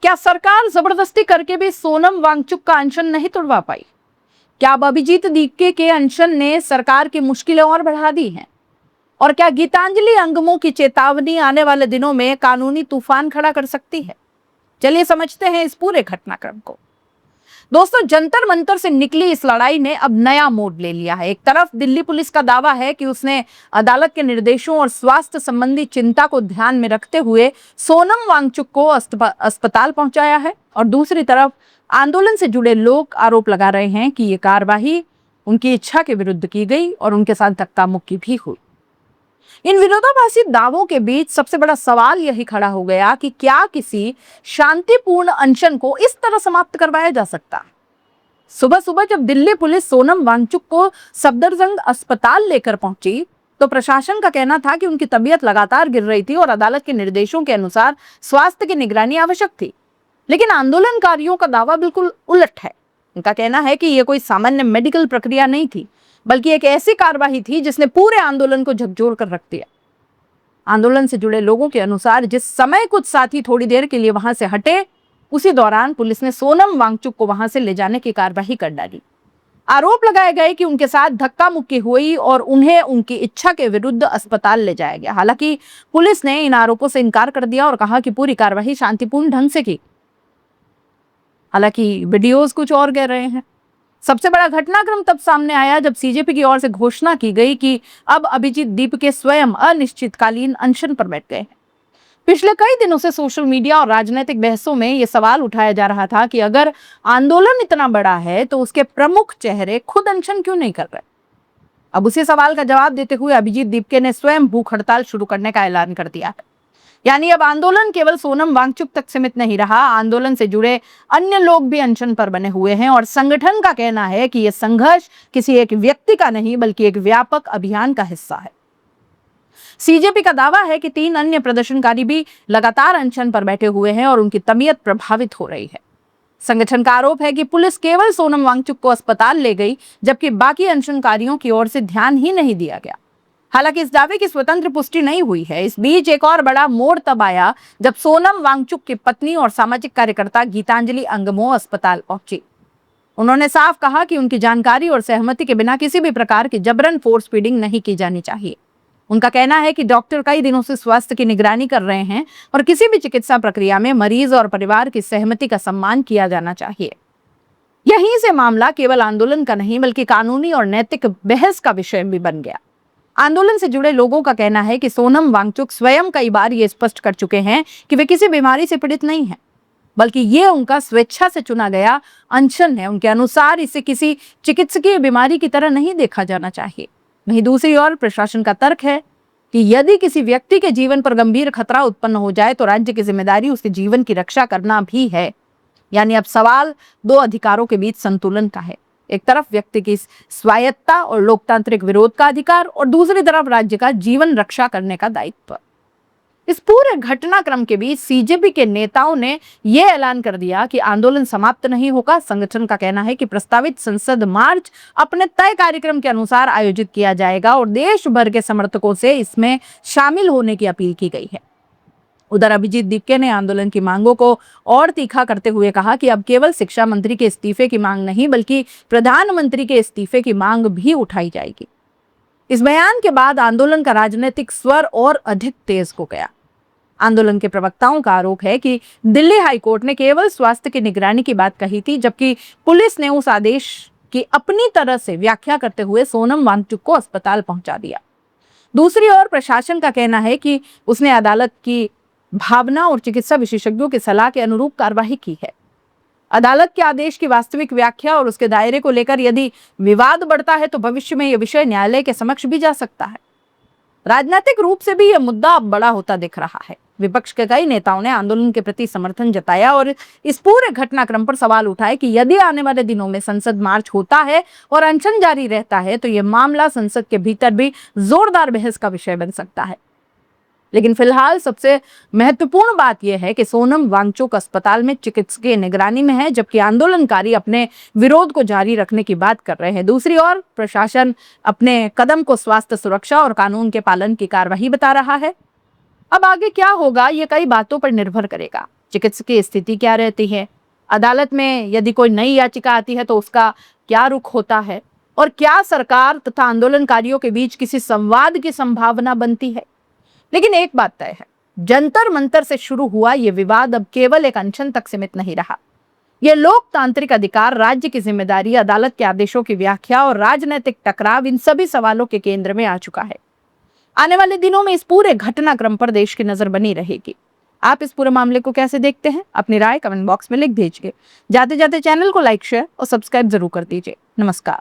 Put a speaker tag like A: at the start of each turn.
A: क्या सरकार जबरदस्ती करके भी सोनम वांगचुक का अनशन नहीं तुड़वा पाई? क्या अब अभिजीत दीपके के अनशन ने सरकार की मुश्किलें और बढ़ा दी हैं? और क्या गीतांजलि अंगमों की चेतावनी आने वाले दिनों में कानूनी तूफान खड़ा कर सकती है? चलिए समझते हैं इस पूरे घटनाक्रम को। दोस्तों, जंतर मंतर से निकली इस लड़ाई ने अब नया मोड़ ले लिया है। एक तरफ दिल्ली पुलिस का दावा है कि उसने अदालत के निर्देशों और स्वास्थ्य संबंधी चिंता को ध्यान में रखते हुए सोनम वांगचुक को अस्पताल पहुंचाया है, और दूसरी तरफ आंदोलन से जुड़े लोग आरोप लगा रहे हैं कि ये कार्रवाई उनकी इच्छा के विरुद्ध की गई और उनके साथ धक्का मुक्की भी हुई। इन विरोधाभासी दावों के बीच सबसे बड़ा सवाल यही खड़ा हो गया कि क्या किसी शांतिपूर्ण अनशन को इस तरह समाप्त करवाया जा सकता? सुबह सुबह जब दिल्ली पुलिस सोनम वांगचुक को सफदरजंग अस्पताल लेकर पहुंची, तो प्रशासन का कहना था कि उनकी तबीयत लगातार गिर रही थी और अदालत के निर्देशों के अनुसार स्वास्थ्य की निगरानी आवश्यक थी। लेकिन आंदोलनकारियों का दावा बिल्कुल उलट है। उनका कहना है कि यह कोई सामान्य मेडिकल प्रक्रिया नहीं थी, बल्कि एक ऐसी कार्रवाई थी जिसने पूरे आंदोलन को झकझोर कर रख दिया। आंदोलन से जुड़े लोगों के अनुसार जिस समय कुछ साथी थोड़ी देर के लिए वहां से हटे, उसी दौरान पुलिस ने सोनम वांगचुक को वहां से ले जाने की कार्रवाई कर डाली। आरोप लगाए गए कि उनके साथ धक्का मुक्की हुई और उन्हें उनकी इच्छा के विरुद्ध अस्पताल ले जाया गया। हालांकि पुलिस ने इन आरोपों से इनकार कर दिया और कहा कि पूरी कार्रवाई शांतिपूर्ण ढंग से की। हालांकि वीडियोज कुछ और कह रहे हैं। सबसे बड़ा घटनाक्रम तब सामने आया जब सीजेपी की ओर से घोषणा की गई कि अब अभिजीत दीपके स्वयं अनिश्चितकालीन अनशन पर बैठ गए हैं। पिछले कई दिनों से सोशल मीडिया और राजनीतिक बहसों में यह सवाल उठाया जा रहा था कि अगर आंदोलन इतना बड़ा है तो उसके प्रमुख चेहरे खुद अनशन क्यों नहीं कर रहे। अब उसी सवाल का जवाब देते हुए अभिजीत दीपके ने स्वयं भूख हड़ताल शुरू करने का ऐलान कर दिया है। यानी अब आंदोलन केवल सोनम वांगचुक तक सीमित नहीं रहा, आंदोलन से जुड़े अन्य लोग भी अनशन पर बने हुए हैं। और संगठन का कहना है कि यह संघर्ष किसी एक व्यक्ति का नहीं बल्कि एक व्यापक अभियान का हिस्सा है। सीजेपी का दावा है कि 3 अन्य प्रदर्शनकारी भी लगातार अनशन पर बैठे हुए हैं और उनकी तबीयत प्रभावित हो रही है। संगठन का आरोप है कि पुलिस केवल सोनम वांगचुक को अस्पताल ले गई, जबकि बाकी अनशनकारियों की ओर से ध्यान ही नहीं दिया गया। हालांकि इस दावे की स्वतंत्र पुष्टि नहीं हुई है। इस बीच एक और बड़ा मोड़ तब आया जब सोनम वांगचुक की पत्नी और सामाजिक कार्यकर्ता गीतांजलि अंगमो अस्पताल पहुंची। उन्होंने साफ कहा कि उनकी जानकारी और सहमति के बिना किसी भी प्रकार की जबरन फोर्स फीडिंग नहीं की जानी चाहिए। उनका कहना है कि डॉक्टर कई दिनों से स्वास्थ्य की निगरानी कर रहे हैं और किसी भी चिकित्सा प्रक्रिया में मरीज और परिवार की सहमति का सम्मान किया जाना चाहिए। यहीं से मामला केवल आंदोलन का नहीं बल्कि कानूनी और नैतिक बहस का विषय भी बन गया। आंदोलन से जुड़े लोगों का कहना है कि सोनम वांगचुक स्वयं कई बार ये स्पष्ट कर चुके हैं कि वे किसी बीमारी से पीड़ित नहीं हैं, बल्कि ये उनका स्वेच्छा से चुना गया अनशन है। उनके अनुसार इसे किसी चिकित्सकीय बीमारी की तरह नहीं देखा जाना चाहिए। वहीं दूसरी ओर प्रशासन का तर्क है कि यदि किसी व्यक्ति के जीवन पर गंभीर खतरा उत्पन्न हो जाए तो राज्य की जिम्मेदारी उसके जीवन की रक्षा करना भी है। यानी अब सवाल 2 अधिकारों के बीच संतुलन का है। एक तरफ व्यक्ति की स्वायत्तता और लोकतांत्रिक विरोध का अधिकार, और दूसरी तरफ राज्य का जीवन रक्षा करने का दायित्व। इस पूरे घटनाक्रम के बीच सीजेपी के नेताओं ने यह ऐलान कर दिया कि आंदोलन समाप्त नहीं होगा। संगठन का कहना है कि प्रस्तावित संसद मार्च अपने तय कार्यक्रम के अनुसार आयोजित किया जाएगा और देश भर के समर्थकों से इसमें शामिल होने की अपील की गई है। उधर अभिजीत दीपके ने आंदोलन की मांगों को और तीखा करते हुए कहा कि अब केवल शिक्षा मंत्री के इस्तीफे की मांग नहीं बल्कि प्रधानमंत्री के इस्तीफे की मांग भी उठाई जाएगी। इस बयान के बाद आंदोलन का राजनीतिक स्वर और अधिक तेज हो गया। आंदोलन के प्रवक्ताओं का आरोप है कि दिल्ली हाईकोर्ट ने केवल स्वास्थ्य की निगरानी की बात कही थी, जबकि पुलिस ने उस आदेश की अपनी तरह से व्याख्या करते हुए सोनम वांगचुक को अस्पताल पहुंचा दिया। दूसरी ओर प्रशासन का कहना है कि उसने अदालत की भावना और चिकित्सा विशेषज्ञों की सलाह के अनुरूप कार्रवाई की है। अदालत के आदेश की वास्तविक व्याख्या और उसके दायरे को लेकर यदि विवाद बढ़ता है तो भविष्य में यह विषय न्यायालय के समक्ष भी जा सकता है। राजनीतिक रूप से भी यह मुद्दा अब बड़ा होता दिख रहा है। विपक्ष के कई नेताओं ने आंदोलन के प्रति समर्थन जताया और इस पूरे घटनाक्रम पर सवाल उठाए कि यदि आने वाले दिनों में संसद मार्च होता है और अनशन जारी रहता है तो यह मामला संसद के भीतर भी जोरदार बहस का विषय बन सकता है। लेकिन फिलहाल सबसे महत्वपूर्ण बात यह है कि सोनम वांगचुक अस्पताल में चिकित्सकीय निगरानी में है, जबकि आंदोलनकारी अपने विरोध को जारी रखने की बात कर रहे हैं। दूसरी ओर प्रशासन अपने कदम को स्वास्थ्य सुरक्षा और कानून के पालन की कार्रवाई बता रहा है। अब आगे क्या होगा ये कई बातों पर निर्भर करेगा। चिकित्सकीय स्थिति क्या रहती है, अदालत में यदि कोई नई याचिका आती है तो उसका क्या रुख होता है, और क्या सरकार तथा आंदोलनकारियों के बीच किसी संवाद की संभावना बनती है। लेकिन एक बात तय है, जंतर मंतर से शुरू हुआ ये विवाद अब केवल एक अनशन तक सीमित नहीं रहा। ये लोकतांत्रिक अधिकार, राज्य की जिम्मेदारी, अदालत के आदेशों की व्याख्या और राजनीतिक टकराव, इन सभी सवालों के केंद्र में आ चुका है। आने वाले दिनों में इस पूरे घटनाक्रम पर देश की नजर बनी रहेगी। आप इस पूरे मामले को कैसे देखते हैं? अपनी राय कमेंट बॉक्स में लिख दीजिए। जाते जाते चैनल को लाइक, शेयर और सब्सक्राइब जरूर कर दीजिए। नमस्कार।